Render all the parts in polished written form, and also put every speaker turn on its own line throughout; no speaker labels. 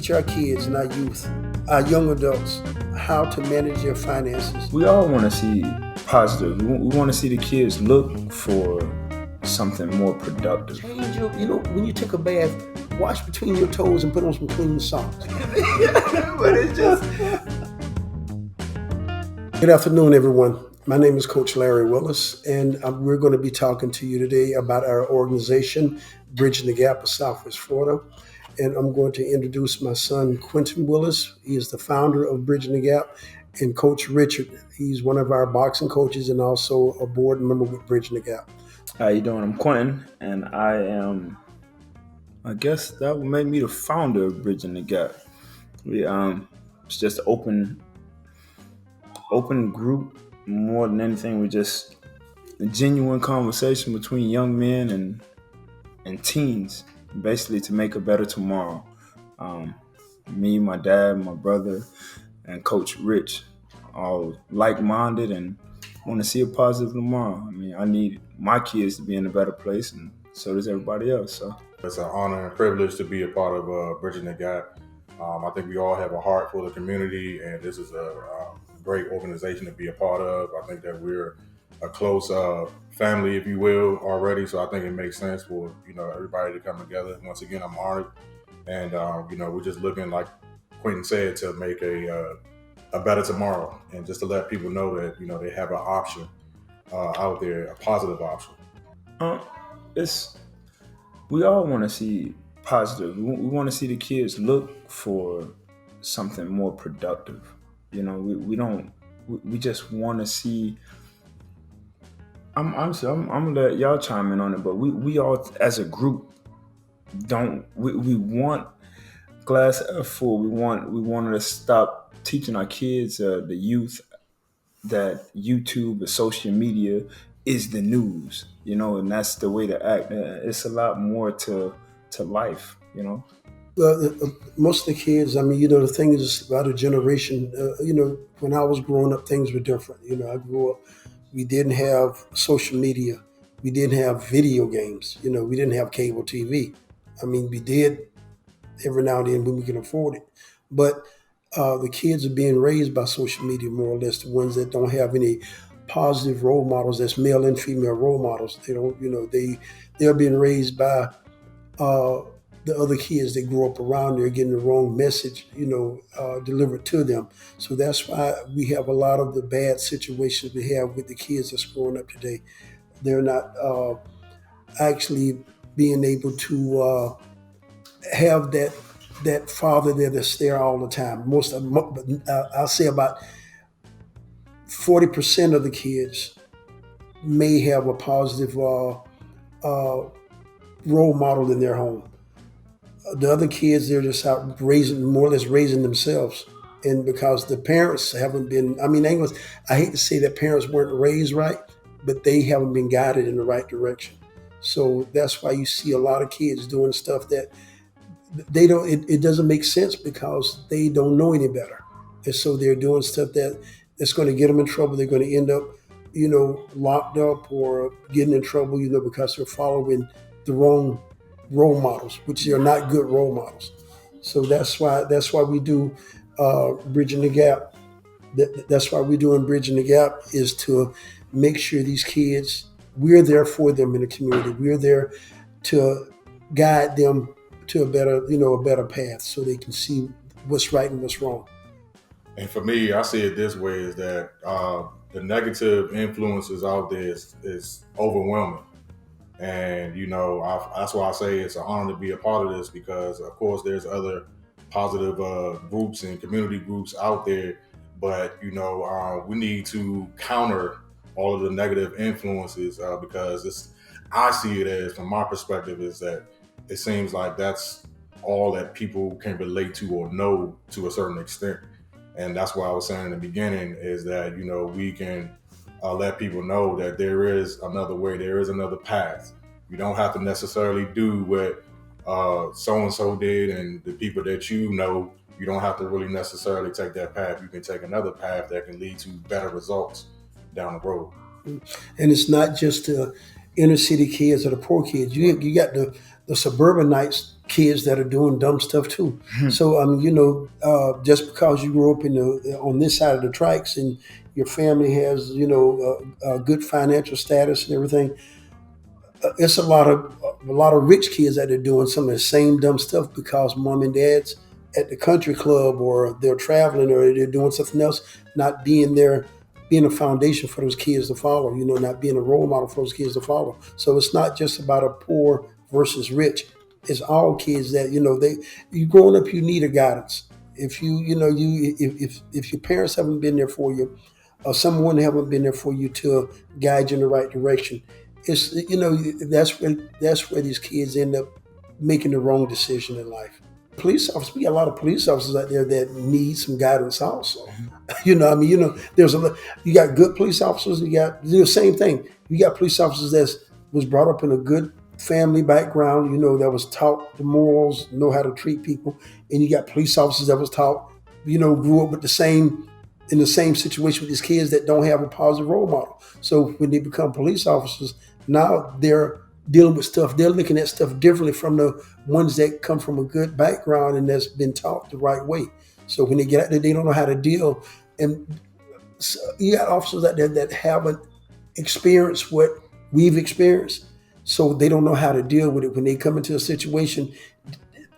teach our kids and our youth, our young adults, how to manage their finances.
We all want to see positive. We want to see the kids look for something more productive.
Change your, when you take a bath, wash between your toes and put on some clean socks.
But it's just...
Good afternoon, everyone. My name is Coach Larry Willis, and we're going to be talking to you today about our organization, Bridging the Gap of Southwest Florida. And I'm going to introduce my son, Quentin Willis. He is the founder of Bridging the Gap, and Coach Richard. He's one of our boxing coaches and also a board member with Bridging the Gap.
How you doing? I'm Quentin, and I guess that would make me the founder of Bridging the Gap. It's just an open group. More than anything, we're just a genuine conversation between young men and teens, basically to make a better tomorrow. Me, my dad, my brother, and Coach Rich, all like-minded and want to see a positive tomorrow. I mean, I need my kids to be in a better place, and so does everybody else. So
it's an honor and privilege to be a part of Bridging the Gap. I think we all have a heart for the community, and this is a great organization to be a part of. I think that we're a close family, if you will, already. So I think it makes sense for everybody to come together. Once again, I'm honored, and we're just looking, like Quentin said, to make a better tomorrow, and just to let people know that they have an option out there, a positive option.
We all want to see positive. We want to see the kids look for something more productive. We just want to see. I'm gonna let y'all chime in on it, but we all as a group we want glass half full. We wanted to stop teaching our kids, the youth, that YouTube and social media is the news, and that's the way to act. It's a lot more to life,
Well, most of the kids, the thing is about a generation. When I was growing up, things were different. I grew up, we didn't have social media. We didn't have video games. We didn't have cable TV. We did every now and then when we can afford it. But the kids are being raised by social media, more or less, the ones that don't have any positive role models, that's male and female role models. They don't, they're being raised by the other kids that grow up around there, getting the wrong message, delivered to them. So that's why we have a lot of the bad situations we have with the kids that's growing up today. They're not actually being able to have that father there that's there all the time. I'll say about 40% of the kids may have a positive role model in their home. The other kids, they're just out more or less raising themselves. And because the parents haven't been, I hate to say that parents weren't raised right, but they haven't been guided in the right direction. So that's why you see a lot of kids doing stuff that they don't, it doesn't make sense because they don't know any better. And so they're doing stuff that's going to get them in trouble. They're going to end up, locked up or getting in trouble, because they're following the wrong role models, which are not good role models. So that's why we do Bridging the Gap. That's why we're doing Bridging the Gap, is to make sure these kids, we're there for them in the community. We're there to guide them to a better path, so they can see what's right and what's wrong.
And for me, I see it this way: is that the negative influences out there is overwhelming. And, that's why I say it's an honor to be a part of this, because, of course, there's other positive groups and community groups out there. But, we need to counter all of the negative influences because I see it as, from my perspective, is that it seems like that's all that people can relate to or know to a certain extent. And that's why I was saying in the beginning is that, we can let people know that there is another way, there is another path. You don't have to necessarily do what so-and-so did, and the people that you don't have to really necessarily take that path. You can take another path that can lead to better results down the road.
And it's not just the inner city kids or the poor kids. You got the suburbanites kids that are doing dumb stuff too. So just because you grew up on this side of the tracks and your family has a good financial status and everything, it's a lot of rich kids that are doing some of the same dumb stuff because mom and dad's at the country club or they're traveling or they're doing something else, not being there, being a foundation for those kids to follow, not being a role model for those kids to follow. So it's not just about a poor versus rich. It's all kids that, you growing up, you need a guidance. If if your parents haven't been there for you or someone haven't been there for you to guide you in the right direction, it's, that's where these kids end up making the wrong decision in life. Police officers, we got a lot of police officers out there that need some guidance also. There's you got good police officers, you got the same thing. You got police officers that was brought up in a good family background, that was taught the morals, know how to treat people. And you got police officers that was taught, grew up with in the same situation with these kids that don't have a positive role model. So when they become police officers, now they're dealing with stuff. They're looking at stuff differently from the ones that come from a good background and that's been taught the right way. So when they get out there, they don't know how to deal. And so you got officers out there that haven't experienced what we've experienced. So they don't know how to deal with it. When they come into a situation,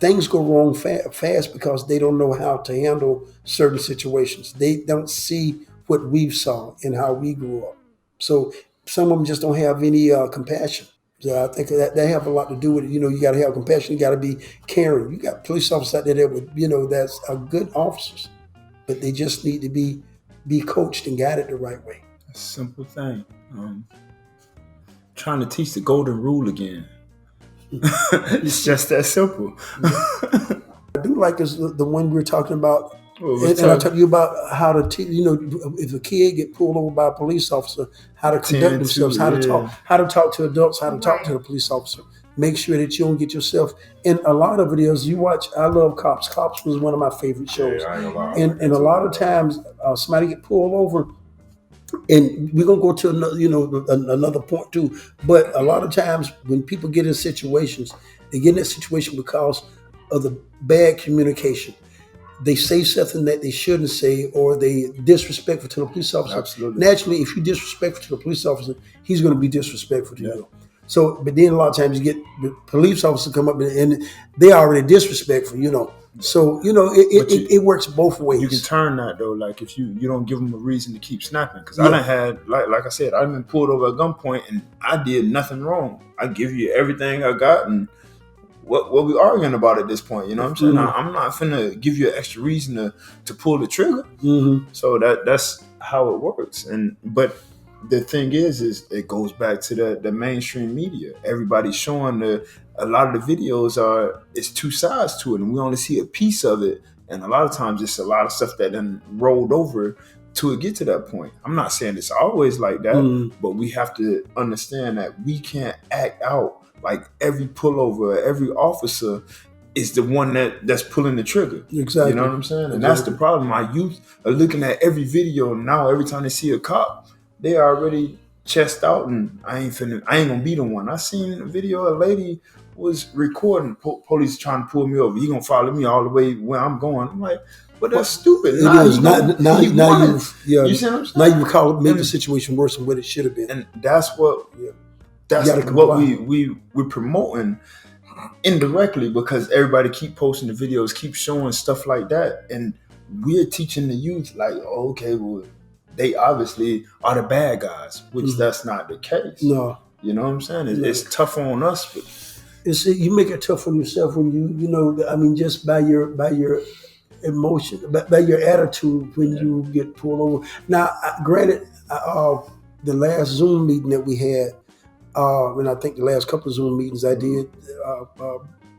things go wrong fast because they don't know how to handle certain situations. They don't see what we've saw and how we grew up. So some of them just don't have any compassion. So I think that they have a lot to do with it. You got to have compassion. You got to be caring. You got police officers out there that would, that's a good officers, but they just need to be coached and guided the right way.
A simple thing. Trying to teach the golden rule again. It's just that simple.
I do like this, the one we were talking about. And I talked to you about how to teach, if a kid get pulled over by a police officer, how to conduct themselves, how to talk to adults, how to talk to a police officer. Make sure that you don't get yourself. And a lot of it is, you watch, I love Cops. Cops was one of my favorite shows. Yeah, and a lot of times somebody get pulled over, and we're gonna go to another point too. But a lot of times when people get in situations, they get in that situation because of the bad communication. They say something that they shouldn't say, or they disrespectful to the police officer.
Absolutely.
Naturally, if you're disrespectful to the police officer, he's going to be disrespectful to you. So, but then a lot of times you get the police officer come up and they already disrespectful, So, it works both ways.
You can turn that though, like if you don't give them a reason to keep snapping. Because I done had, like I said, I've been pulled over at gunpoint and I did nothing wrong. I give you everything I got, and what we arguing about at this point, you know what I'm saying? Mm-hmm. I'm not finna give you an extra reason to pull the trigger.
Mm-hmm.
So that's how it works. But the thing is it goes back to the mainstream media. Everybody's showing a lot of the videos it's two sides to it, and we only see a piece of it. And a lot of times it's a lot of stuff that then rolled over to get to that point. I'm not saying it's always like that, but we have to understand that we can't act out like every pullover, every officer is the one that's pulling the trigger.
Exactly.
You know what I'm saying? And that's the problem. My youth are looking at every video now. Every time they see a cop, they are already chest out, and I ain't gonna be the one. I seen a video, a lady was recording police trying to pull me over. He gonna follow me all the way where I'm going. I'm like, but that's stupid.
It is. Now you
see what I'm saying?
Now you make the situation worse than what it should have been.
And that's what we're promoting indirectly, because everybody keep posting the videos, keep showing stuff like that, and we're teaching the youth like, oh, okay, well, they obviously are the bad guys, which that's not the case.
No,
you know what I'm saying? It's tough on us, but
you make it tough on yourself when you just by your emotion, by your attitude when you get pulled over. Now, granted, the last Zoom meeting that we had. And I think the last couple of Zoom meetings I did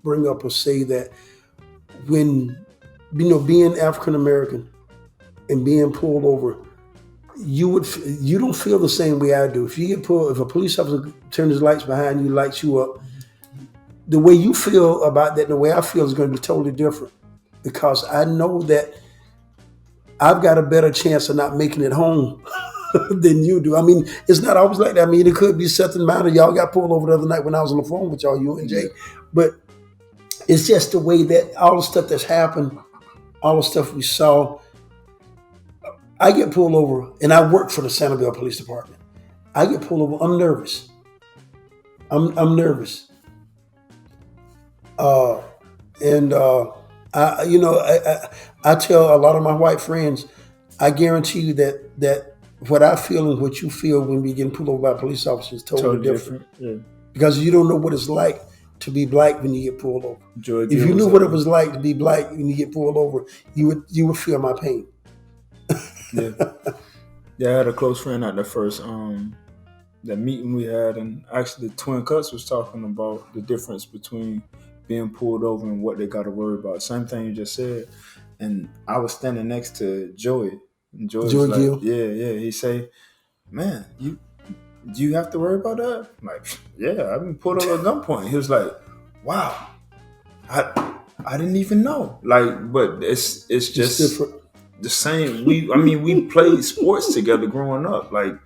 bring up or say that when, being African American and being pulled over, you don't feel the same way I do. If you get pulled, if a police officer turns his lights behind you, lights you up, the way you feel about that and the way I feel is going to be totally different, because I know that I've got a better chance of not making it home than you do. I mean, it's not always like that. I mean, it could be something minor. Y'all got pulled over the other night when I was on the phone with y'all, you and Jay. But It's just the way that all the stuff that's happened, all the stuff we saw. I get pulled over, and I work for the Sanibel Police Department. I get pulled over. I'm nervous. I'm nervous. Uh, and I tell a lot of my white friends, I guarantee you that what I feel and what you feel when we get pulled over by a police officer is totally different.
Yeah.
Because you don't know what it's like to be black when you get pulled over.
George
If you knew what it was like to be black when you get pulled over, you would feel my pain.
Yeah. Yeah, I had a close friend at the first that meeting we had, and actually the Twin Cuts was talking about the difference between being pulled over and what they got to worry about. Same thing you just said. And I was standing next to Joey, and Joey was like,
Gill.
yeah. He say, man, do you have to worry about that? I'm like, yeah, I've been pulled over at gunpoint. He was like, wow, I didn't even know. Like, but it's just
different.
The same. We played sports together growing up. Like,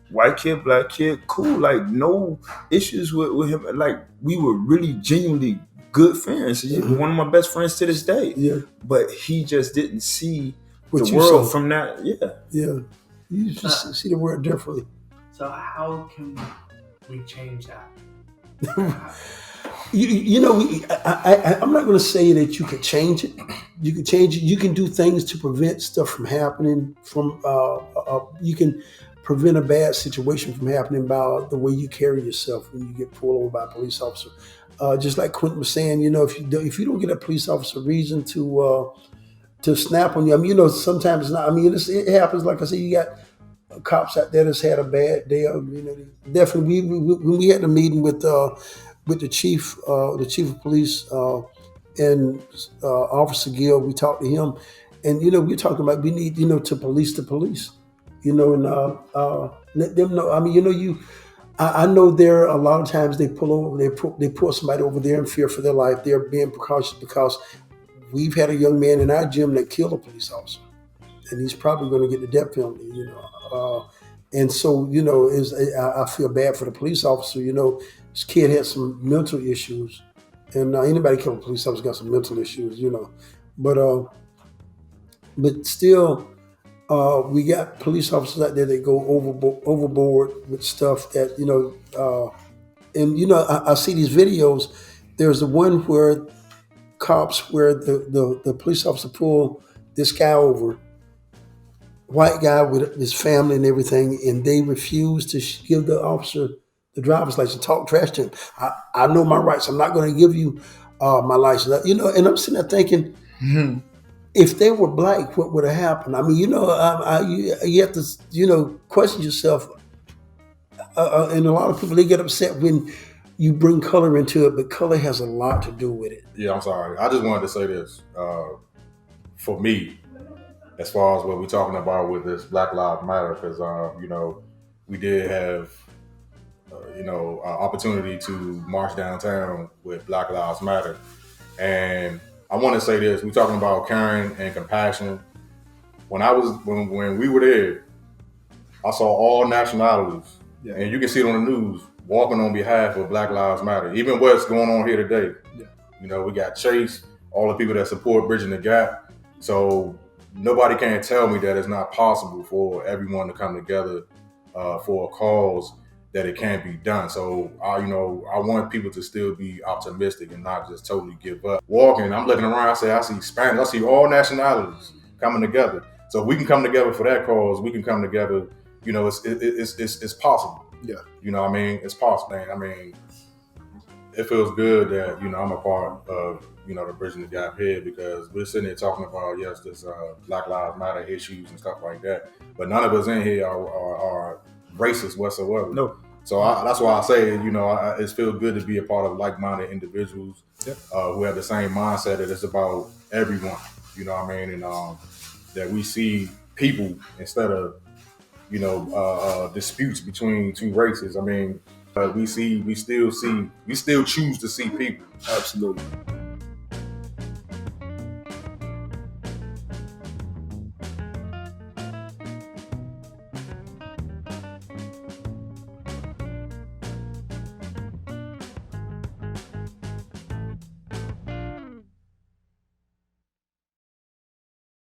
white kid, black kid, cool. Like, no issues with him. Like, we were really genuinely good friends. He's one of my best friends to this day.
Yeah.
But he just didn't see
What
the
you
world
saw.
from that. Yeah.
Yeah. You just see the world differently.
So how can we change that?
I'm not going to say that you could change it. You can change it. You can do things to prevent stuff from happening. You can prevent a bad situation from happening by the way you carry yourself when you get pulled over by a police officer. Just like Quentin was saying, if you don't get a police officer reason to snap on you, sometimes it's not. It happens. Like I said, you got cops out there that's had a bad day. Definitely. When we had a meeting with the chief of police and Officer Gill, we talked to him, and we're talking about we need to police the police, and let them know. I know there are a lot of times they pull over, they pull somebody over there in fear for their life. They're being precautious because we've had a young man in our gym that killed a police officer, and he's probably going to get the death penalty. And so I feel bad for the police officer. This kid had some mental issues, and anybody killing a police officer got some mental issues. But still, we got police officers out there that go overboard with stuff that I see these videos. There's the one where the police officer pulled this guy over, white guy with his family and everything, and they refused to give the officer the driver's license, talk trash to him. I know my rights. I'm not going to give you my license. And I'm sitting there thinking, if they were black, what would have happened? You have to, question yourself. And a lot of people, they get upset when you bring color into it, but color has a lot to do with it.
Yeah, I'm sorry. I just wanted to say this. For me, as far as what we're talking about with this Black Lives Matter, because, we did have, opportunity to march downtown with Black Lives Matter. And I want to say this, we're talking about caring and compassion. When we were there, I saw all nationalities, and you can see it on the news, walking on behalf of Black Lives Matter. Even what's going on here today. Yeah. We got Chase, all the people that support Bridging the Gap. So nobody can tell me that it's not possible for everyone to come together for a cause that it can't be done. So I want people to still be optimistic and not just totally give up. Walking, I'm looking around, I see Spanish, I see all nationalities coming together. So if we can come together for that cause, we can come together. It's possible.
Yeah.
It's possible. It feels good that I'm a part of the Bridging the Gap here, because we're sitting here talking about this Black Lives Matter issues and stuff like that, but none of us in here are racist whatsoever.
No.
So that's why I say it feels good to be a part of like-minded individuals who have the same mindset that it's about everyone. And that we see people instead of disputes between two races. We still choose to see people.
Absolutely.